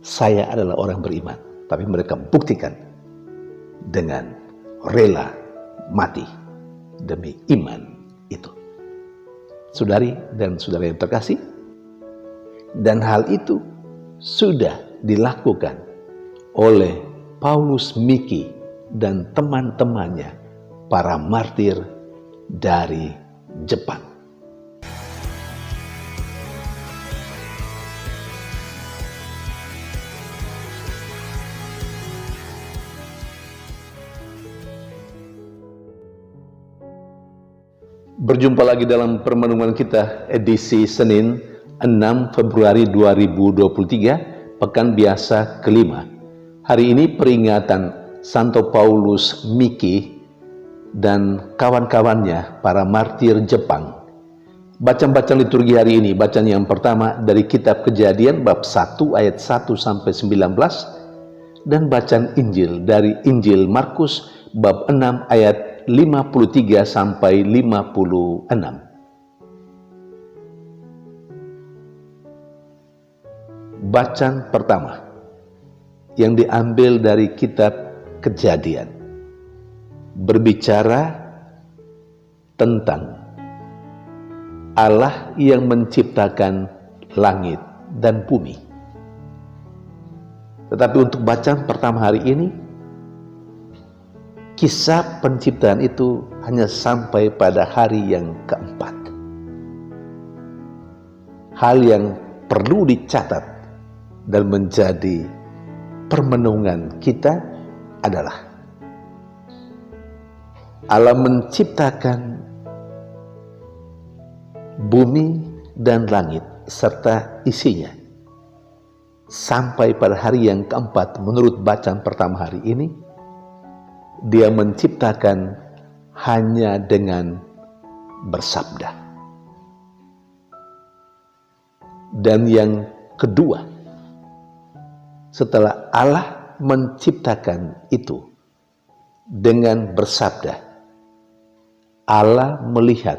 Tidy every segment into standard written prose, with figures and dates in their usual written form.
saya adalah orang beriman. Tapi mereka buktikan dengan rela mati demi iman itu. Saudari dan saudara yang terkasih, dan hal itu sudah dilakukan oleh Paulus Miki dan teman-temannya, para martir dari Jepang. Berjumpa lagi dalam permenungan kita edisi Senin 6 Februari 2023, Pekan Biasa kelima. Hari ini peringatan Santo Paulus Miki dan kawan-kawannya, para martir Jepang. Bacaan liturgi hari ini, bacaan yang pertama dari kitab Kejadian bab 1 ayat 1 sampai 19, dan bacaan Injil dari Injil Markus bab 6 ayat 53 sampai 56. Bacaan pertama yang diambil dari kitab Kejadian berbicara tentang Allah yang menciptakan langit dan bumi. Tetapi untuk bacaan pertama hari ini, kisah penciptaan itu hanya sampai pada hari yang keempat. Hal yang perlu dicatat dan menjadi permenungan kita adalah Allah menciptakan bumi dan langit serta isinya sampai pada hari yang keempat. Menurut bacaan pertama hari ini, Dia menciptakan hanya dengan bersabda. Dan yang kedua, setelah Allah menciptakan itu dengan bersabda, Allah melihat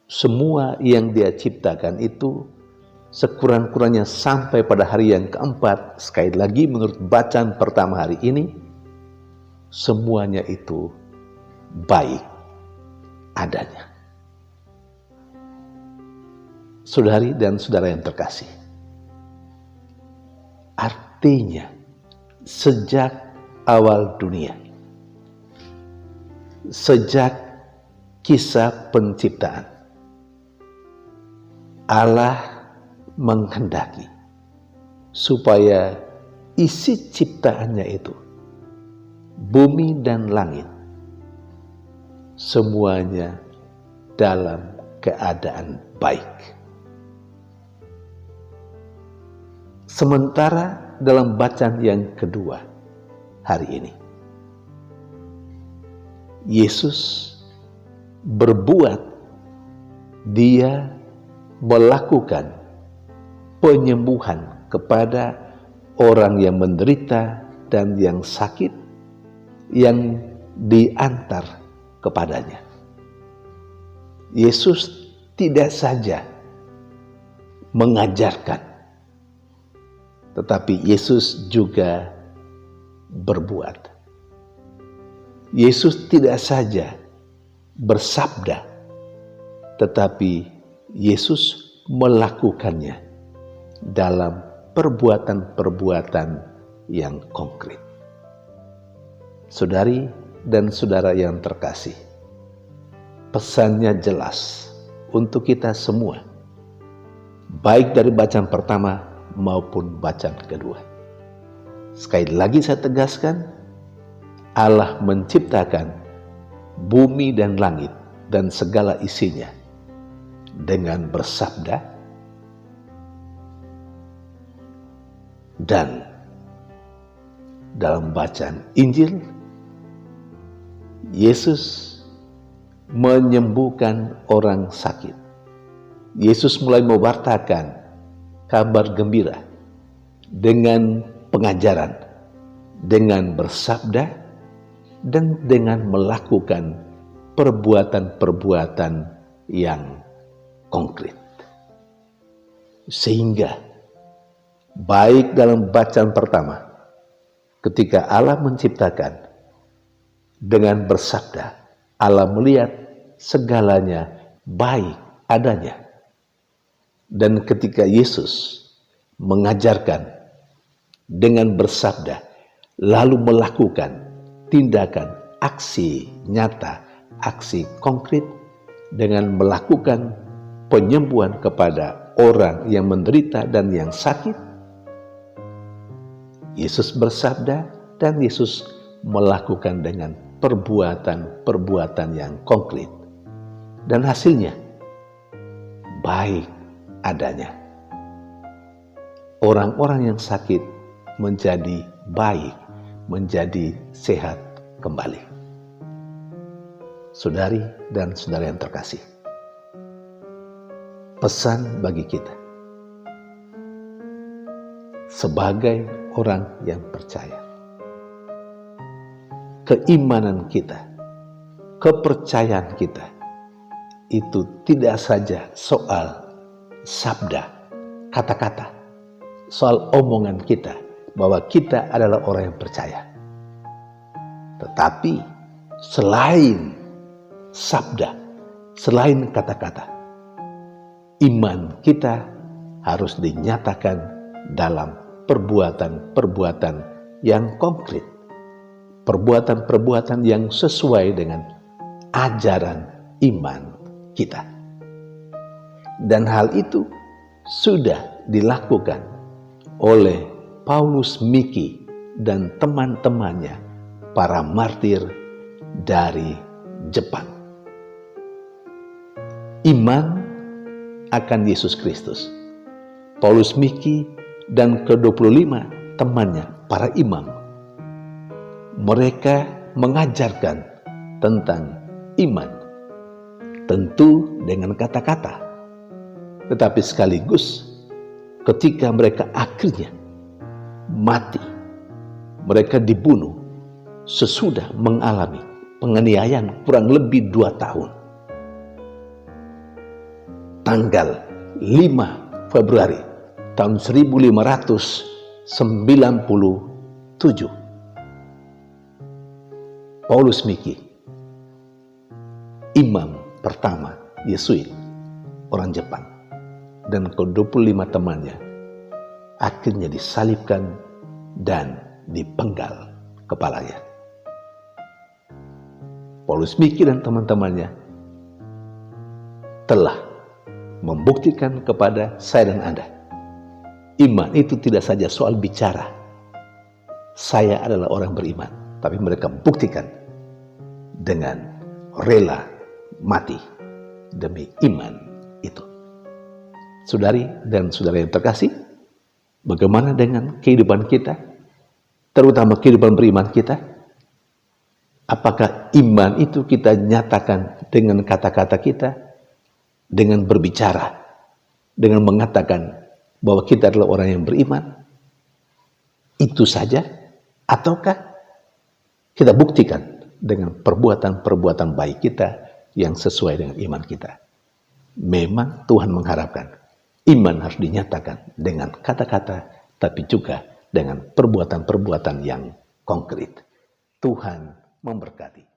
semua yang Dia ciptakan itu sekurang-kurangnya sampai pada hari yang keempat. Sekali lagi menurut bacaan pertama hari ini, semuanya itu baik adanya. Saudari dan saudara yang terkasih, artinya sejak awal dunia, sejak kisah penciptaan, Allah menghendaki supaya isi ciptaannya itu, bumi dan langit, semuanya dalam keadaan baik. Sementara dalam bacaan yang kedua hari ini, Yesus berbuat, Dia melakukan penyembuhan kepada orang yang menderita dan yang sakit, yang diantar kepadanya. Yesus tidak saja mengajarkan, tetapi Yesus juga berbuat. Yesus tidak saja bersabda, tetapi Yesus melakukannya dalam perbuatan-perbuatan yang konkret. Saudari dan saudara yang terkasih, pesannya jelas untuk kita semua, baik dari bacaan pertama maupun bacaan kedua. Sekali lagi saya tegaskan, Allah menciptakan bumi dan langit dan segala isinya dengan bersabda, dan dalam bacaan Injil, Yesus menyembuhkan orang sakit. Yesus mulai mewartakan kabar gembira dengan pengajaran, dengan bersabda, dan dengan melakukan perbuatan-perbuatan yang konkret. Sehingga baik dalam bacaan pertama, ketika Allah menciptakan, dengan bersabda, Allah melihat segalanya baik adanya. Dan ketika Yesus mengajarkan dengan bersabda, lalu melakukan tindakan, aksi nyata, aksi konkret dengan melakukan penyembuhan kepada orang yang menderita dan yang sakit, Yesus bersabda dan Yesus melakukan dengan perbuatan-perbuatan yang konkret. Dan hasilnya baik adanya. Orang-orang yang sakit menjadi baik, menjadi sehat kembali. Saudari dan saudara yang terkasih, pesan bagi kita sebagai orang yang percaya, keimanan kita, kepercayaan kita itu tidak saja soal sabda, kata-kata, soal omongan kita bahwa kita adalah orang yang percaya. Tetapi selain sabda, selain kata-kata, iman kita harus dinyatakan dalam perbuatan-perbuatan yang konkret, perbuatan-perbuatan yang sesuai dengan ajaran iman kita. Dan hal itu sudah dilakukan oleh Paulus Miki dan teman-temannya, para martir dari Jepang. Iman akan Yesus Kristus. Paulus Miki dan ke-25 temannya, para imam, mereka mengajarkan tentang iman, tentu dengan kata-kata, tetapi sekaligus ketika mereka akhirnya mati, mereka dibunuh sesudah mengalami penganiayaan kurang lebih 2 tahun. Tanggal 5 Februari tahun 1597, Paulus Miki, imam pertama Yesuit orang Jepang, dan ke-25 temannya akhirnya disalibkan dan dipenggal kepalanya. Paulus Miki dan teman-temannya telah membuktikan kepada saya dan Anda, iman itu tidak saja soal bicara, saya adalah orang beriman, tapi mereka buktikan dengan rela mati demi iman itu. Saudari dan saudara yang terkasih, bagaimana dengan kehidupan kita, terutama kehidupan beriman kita? Apakah iman itu kita nyatakan dengan kata-kata kita, dengan berbicara, dengan mengatakan bahwa kita adalah orang yang beriman? Itu saja? Ataukah kita buktikan dengan perbuatan-perbuatan baik kita yang sesuai dengan iman kita? Memang Tuhan mengharapkan iman harus dinyatakan dengan kata-kata, tapi juga dengan perbuatan-perbuatan yang konkret. Tuhan memberkati.